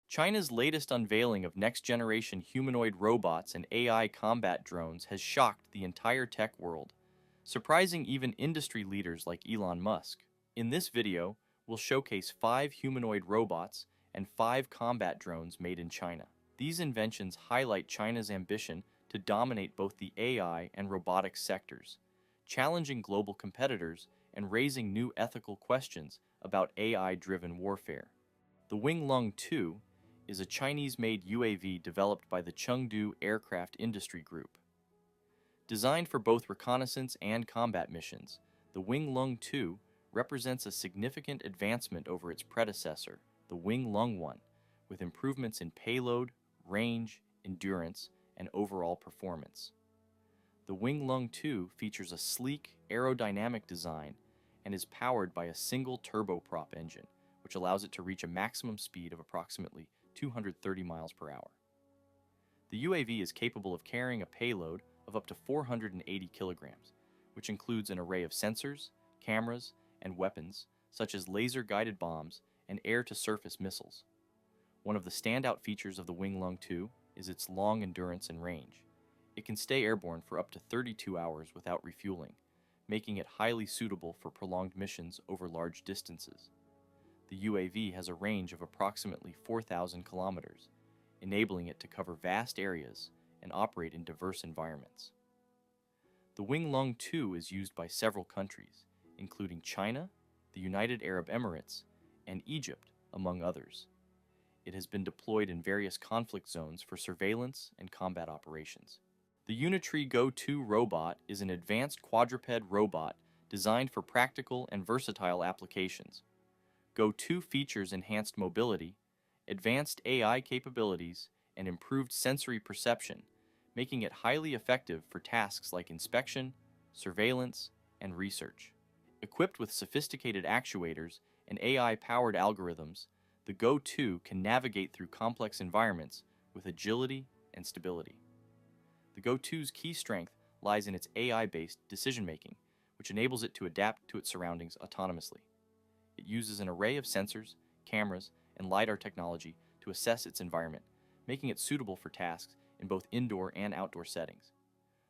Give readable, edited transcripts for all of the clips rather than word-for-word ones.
China's latest unveiling of next-generation humanoid robots and AI combat drones has shocked the entire tech world, surprising even industry leaders like Elon Musk. In this video, we'll showcase 5 humanoid robots and 5 combat drones made in China. These inventions highlight China's ambition to dominate both the AI and robotics sectors, challenging global competitors and raising new ethical questions about AI-driven warfare. The Loong 2 is a Chinese-made UAV developed by the Chengdu Aircraft Industry Group. Designed for both reconnaissance and combat missions, the Loong 2 represents a significant advancement over its predecessor, the Loong 1, with improvements in payload, range, endurance, and overall performance. The Loong 2 features a sleek, aerodynamic design and is powered by a single turboprop engine, which allows it to reach a maximum speed of approximately 230 miles per hour. The UAV is capable of carrying a payload of up to 480 kilograms, which includes an array of sensors, cameras, and weapons such as laser-guided bombs and air-to-surface missiles. One of the standout features of the Loong 2 is its long endurance and range. It can stay airborne for up to 32 hours without refueling, making it highly suitable for prolonged missions over large distances. The UAV has a range of approximately 4,000 kilometers, enabling it to cover vast areas and operate in diverse environments. The Loong 2 is used by several countries, including China, the United Arab Emirates, and Egypt, among others. It has been deployed in various conflict zones for surveillance and combat operations. The Unitree Go2 Robot is an advanced quadruped robot designed for practical and versatile applications. Go2 features enhanced mobility, advanced AI capabilities, and improved sensory perception, making it highly effective for tasks like inspection, surveillance, and research. Equipped with sophisticated actuators and AI-powered algorithms, the Go2 can navigate through complex environments with agility and stability. The Go2's key strength lies in its AI-based decision-making, which enables it to adapt to its surroundings autonomously. It uses an array of sensors, cameras, and LiDAR technology to assess its environment, making it suitable for tasks in both indoor and outdoor settings.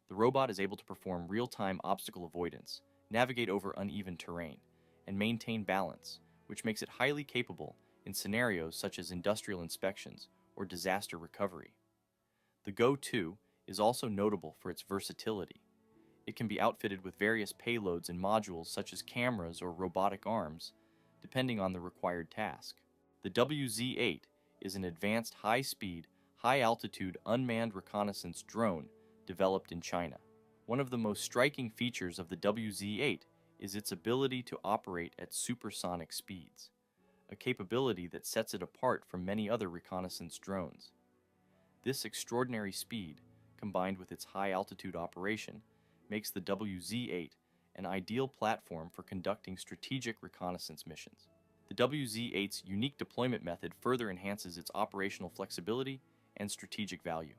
The robot is able to perform real-time obstacle avoidance, navigate over uneven terrain, and maintain balance, which makes it highly capable in scenarios such as industrial inspections or disaster recovery. The Go2 is also notable for its versatility. It can be outfitted with various payloads and modules such as cameras or robotic arms, depending on the required task. The WZ-8 is an advanced high-speed, high-altitude unmanned reconnaissance drone developed in China. One of the most striking features of the WZ-8 is its ability to operate at supersonic speeds, a capability that sets it apart from many other reconnaissance drones. This extraordinary speed, combined with its high-altitude operation, makes the WZ-8 an ideal platform for conducting strategic reconnaissance missions. The WZ-8's unique deployment method further enhances its operational flexibility and strategic value.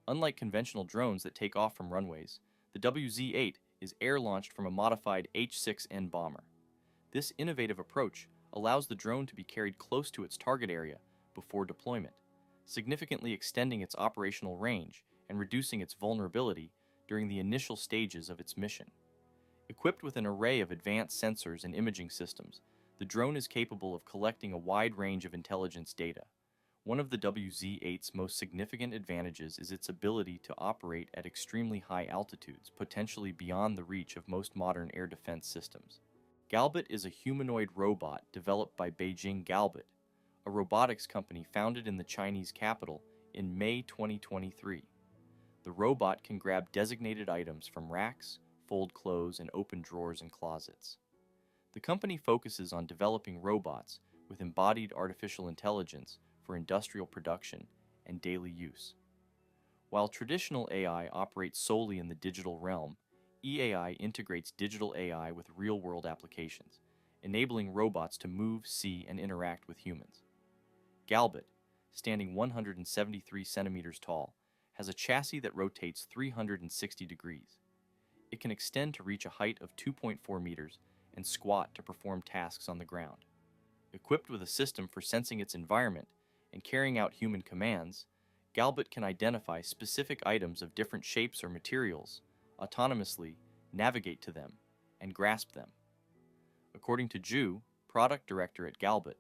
Unlike conventional drones that take off from runways, the WZ-8 is air-launched from a modified H-6N bomber. This innovative approach allows the drone to be carried close to its target area before deployment, significantly extending its operational range and reducing its vulnerability during the initial stages of its mission. Equipped with an array of advanced sensors and imaging systems, the drone is capable of collecting a wide range of intelligence data. One of the WZ-8's most significant advantages is its ability to operate at extremely high altitudes, potentially beyond the reach of most modern air defense systems. Galbot is a humanoid robot developed by Beijing Galbot, a robotics company founded in the Chinese capital in May 2023. The robot can grab designated items from racks, fold clothes, and open drawers and closets. The company focuses on developing robots with embodied artificial intelligence for industrial production and daily use. While traditional AI operates solely in the digital realm, EAI integrates digital AI with real-world applications, enabling robots to move, see, and interact with humans. Galbot, standing 173 centimeters tall, has a chassis that rotates 360 degrees. It can extend to reach a height of 2.4 meters and squat to perform tasks on the ground. Equipped with a system for sensing its environment, and carrying out human commands, Galbot can identify specific items of different shapes or materials, autonomously navigate to them, and grasp them. According to Zhu, product director at Galbot,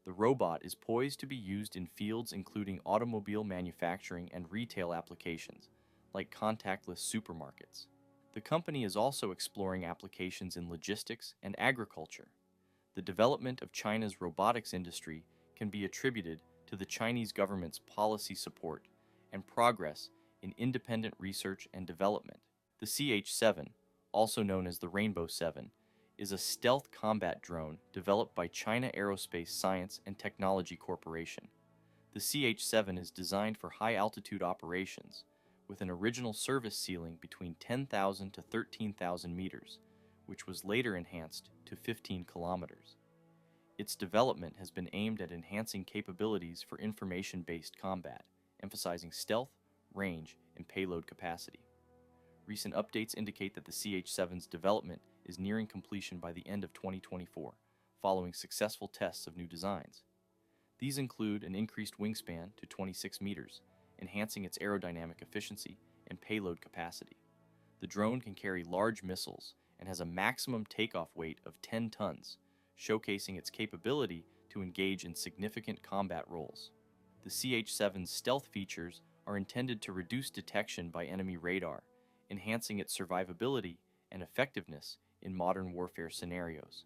the robot is poised to be used in fields including automobile manufacturing and retail applications, like contactless supermarkets. The company is also exploring applications in logistics and agriculture. The development of China's robotics industry can be attributed to the Chinese government's policy support and progress in independent research and development. The CH-7, also known as the Rainbow 7, is a stealth combat drone developed by China Aerospace Science and Technology Corporation. The CH-7 is designed for high-altitude operations, with an original service ceiling between 10,000 to 13,000 meters, which was later enhanced to 15 kilometers. Its development has been aimed at enhancing capabilities for information-based combat, emphasizing stealth, range, and payload capacity. Recent updates indicate that the CH-7's development is nearing completion by the end of 2024, following successful tests of new designs. These include an increased wingspan to 26 meters, enhancing its aerodynamic efficiency and payload capacity. The drone can carry large missiles and has a maximum takeoff weight of 10 tons, showcasing its capability to engage in significant combat roles. The CH-7's stealth features are intended to reduce detection by enemy radar, enhancing its survivability and effectiveness in modern warfare scenarios.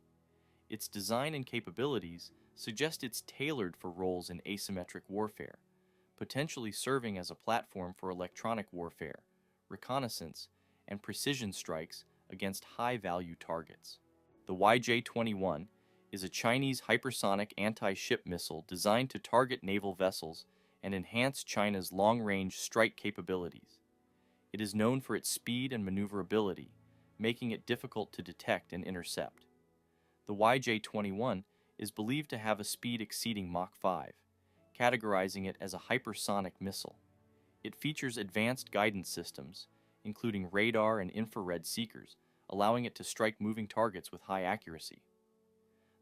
Its design and capabilities suggest it's tailored for roles in asymmetric warfare, potentially serving as a platform for electronic warfare, reconnaissance, and precision strikes against high-value targets. The YJ-21 is a Chinese hypersonic anti-ship missile designed to target naval vessels and enhance China's long-range strike capabilities. It is known for its speed and maneuverability, making it difficult to detect and intercept. The YJ-21 is believed to have a speed exceeding Mach 5, categorizing it as a hypersonic missile. It features advanced guidance systems, including radar and infrared seekers, allowing it to strike moving targets with high accuracy.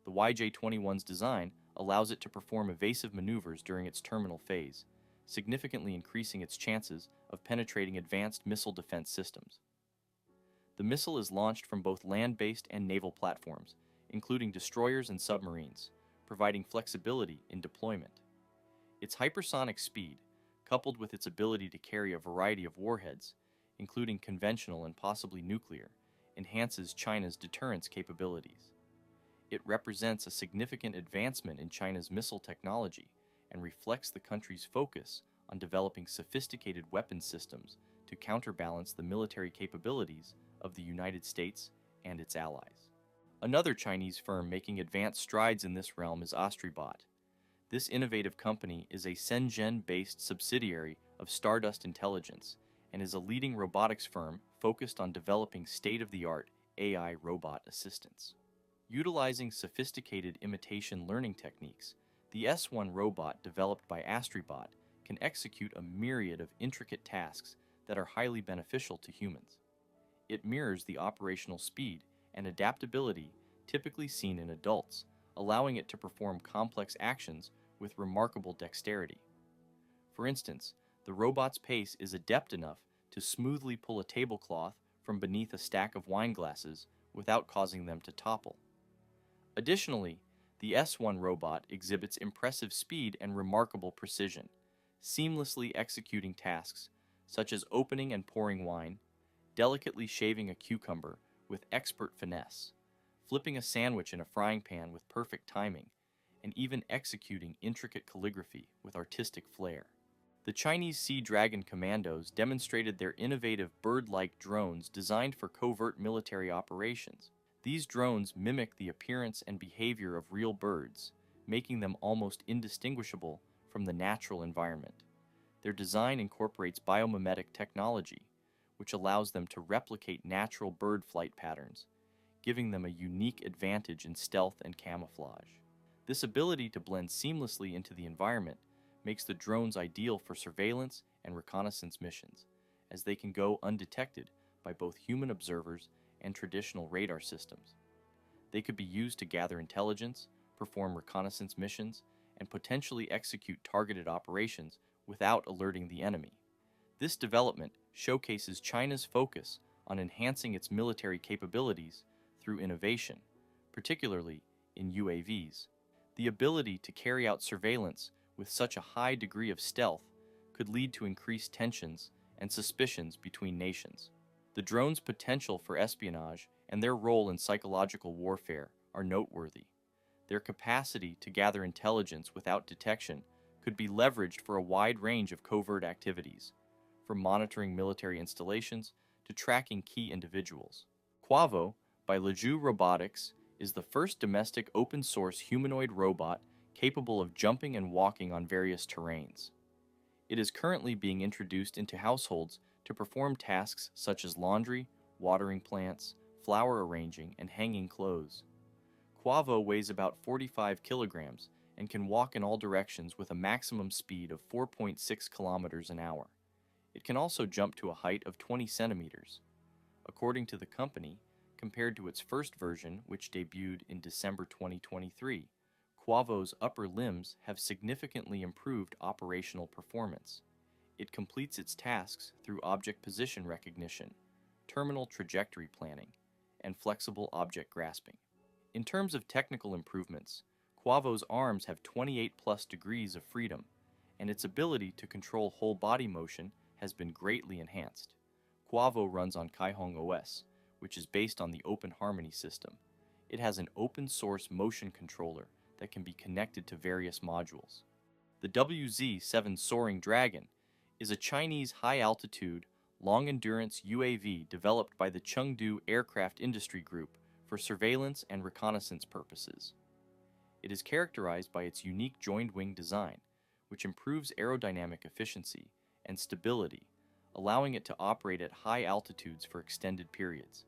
The YJ-21's design allows it to perform evasive maneuvers during its terminal phase, significantly increasing its chances of penetrating advanced missile defense systems. The missile is launched from both land-based and naval platforms, including destroyers and submarines, providing flexibility in deployment. Its hypersonic speed, coupled with its ability to carry a variety of warheads, including conventional and possibly nuclear, enhances China's deterrence capabilities. It represents a significant advancement in China's missile technology and reflects the country's focus on developing sophisticated weapons systems to counterbalance the military capabilities of the United States and its allies. Another Chinese firm making advanced strides in this realm is Astribot. This innovative company is a Shenzhen-based subsidiary of Stardust Intelligence and is a leading robotics firm focused on developing state-of-the-art AI robot assistants. Utilizing sophisticated imitation learning techniques, the S1 robot developed by Astribot can execute a myriad of intricate tasks that are highly beneficial to humans. It mirrors the operational speed and adaptability typically seen in adults, allowing it to perform complex actions with remarkable dexterity. For instance, the robot's pace is adept enough to smoothly pull a tablecloth from beneath a stack of wine glasses without causing them to topple. Additionally, the S1 robot exhibits impressive speed and remarkable precision, seamlessly executing tasks such as opening and pouring wine, delicately shaving a cucumber with expert finesse, flipping a sandwich in a frying pan with perfect timing, and even executing intricate calligraphy with artistic flair. The Chinese Sea Dragon Commandos demonstrated their innovative bird-like drones designed for covert military operations. These drones mimic the appearance and behavior of real birds, making them almost indistinguishable from the natural environment. Their design incorporates biomimetic technology, which allows them to replicate natural bird flight patterns, giving them a unique advantage in stealth and camouflage. This ability to blend seamlessly into the environment makes the drones ideal for surveillance and reconnaissance missions, as they can go undetected by both human observers and traditional radar systems. They could be used to gather intelligence, perform reconnaissance missions, and potentially execute targeted operations without alerting the enemy. This development showcases China's focus on enhancing its military capabilities through innovation, particularly in UAVs. The ability to carry out surveillance with such a high degree of stealth could lead to increased tensions and suspicions between nations. The drone's potential for espionage and their role in psychological warfare are noteworthy. Their capacity to gather intelligence without detection could be leveraged for a wide range of covert activities, from monitoring military installations to tracking key individuals. Kuavo, by Loong Robotics, is the first domestic open-source humanoid robot capable of jumping and walking on various terrains. It is currently being introduced into households to perform tasks such as laundry, watering plants, flower arranging, and hanging clothes. Kuavo weighs about 45 kilograms and can walk in all directions with a maximum speed of 4.6 kilometers an hour. It can also jump to a height of 20 centimeters. According to the company, compared to its first version, which debuted in December 2023, Kuavo's upper limbs have significantly improved operational performance. It completes its tasks through object position recognition, terminal trajectory planning, and flexible object grasping. In terms of technical improvements, Kuavo's arms have 28+ degrees of freedom, and its ability to control whole body motion has been greatly enhanced. Kuavo runs on Kaihong OS, which is based on the Open Harmony system. It has an open-source motion controller that can be connected to various modules. The WZ-7 Soaring Dragon is a Chinese high-altitude, long-endurance UAV developed by the Chengdu Aircraft Industry Group for surveillance and reconnaissance purposes. It is characterized by its unique joined-wing design, which improves aerodynamic efficiency and stability, allowing it to operate at high altitudes for extended periods.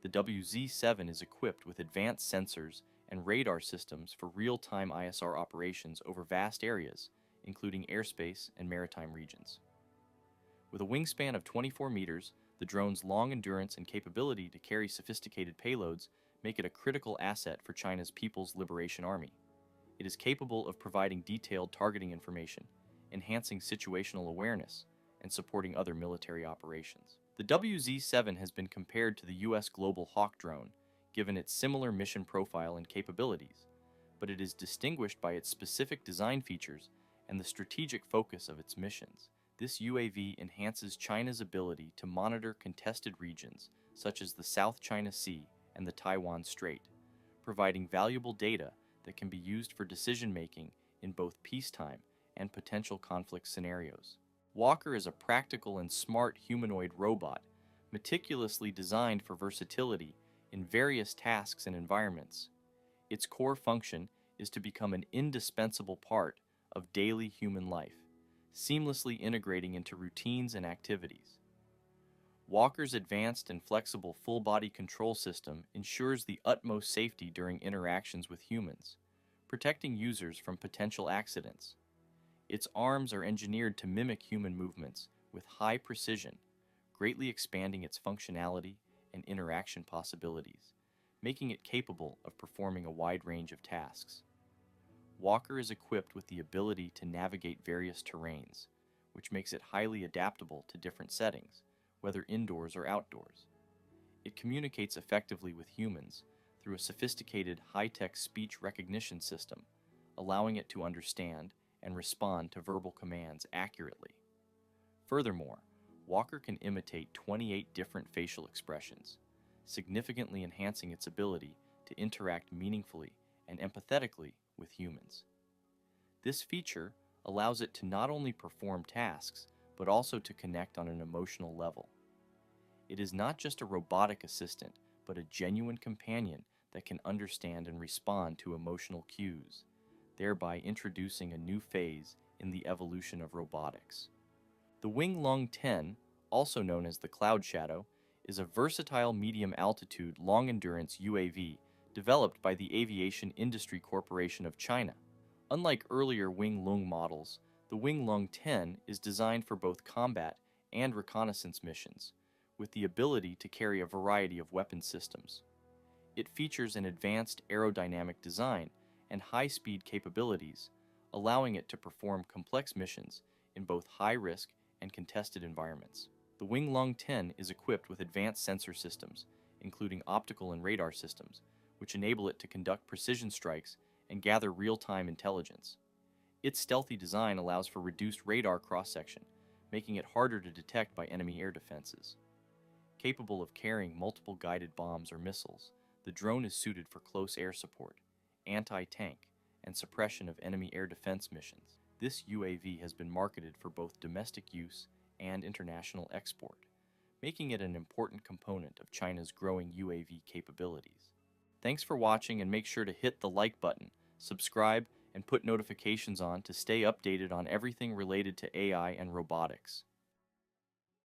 The WZ-7 is equipped with advanced sensors and radar systems for real-time ISR operations over vast areas, including airspace and maritime regions. With a wingspan of 24 meters, the drone's long endurance and capability to carry sophisticated payloads make it a critical asset for China's People's Liberation Army. It is capable of providing detailed targeting information, enhancing situational awareness, and supporting other military operations. The WZ-7 has been compared to the U.S. Global Hawk drone, given its similar mission profile and capabilities, but it is distinguished by its specific design features and the strategic focus of its missions. This UAV enhances China's ability to monitor contested regions such as the South China Sea and the Taiwan Strait, providing valuable data that can be used for decision-making in both peacetime and potential conflict scenarios. Walker is a practical and smart humanoid robot, meticulously designed for versatility in various tasks and environments. Its core function is to become an indispensable part of daily human life, seamlessly integrating into routines and activities. Walker's advanced and flexible full-body control system ensures the utmost safety during interactions with humans, protecting users from potential accidents. Its arms are engineered to mimic human movements with high precision, greatly expanding its functionality and interaction possibilities, making it capable of performing a wide range of tasks. Walker is equipped with the ability to navigate various terrains, which makes it highly adaptable to different settings, whether indoors or outdoors. It communicates effectively with humans through a sophisticated high-tech speech recognition system, allowing it to understand and respond to verbal commands accurately. Furthermore, Walker can imitate 28 different facial expressions, significantly enhancing its ability to interact meaningfully and empathetically with humans. This feature allows it to not only perform tasks, but also to connect on an emotional level. It is not just a robotic assistant, but a genuine companion that can understand and respond to emotional cues, thereby introducing a new phase in the evolution of robotics. The Loong 10, also known as the Cloud Shadow, is a versatile medium-altitude, long-endurance UAV developed by the Aviation Industry Corporation of China. Unlike earlier Loong models, the Loong 10 is designed for both combat and reconnaissance missions, with the ability to carry a variety of weapon systems. It features an advanced aerodynamic design and high-speed capabilities, allowing it to perform complex missions in both high-risk and contested environments. The Wing Lung 10 is equipped with advanced sensor systems, including optical and radar systems, which enable it to conduct precision strikes and gather real-time intelligence. Its stealthy design allows for reduced radar cross-section, making it harder to detect by enemy air defenses. Capable of carrying multiple guided bombs or missiles, the drone is suited for close air support, anti-tank, and suppression of enemy air defense missions. This UAV has been marketed for both domestic use and international export, making it an important component of China's growing UAV capabilities. Thanks for watching, and make sure to hit the like button, subscribe, and put notifications on to stay updated on everything related to AI and robotics.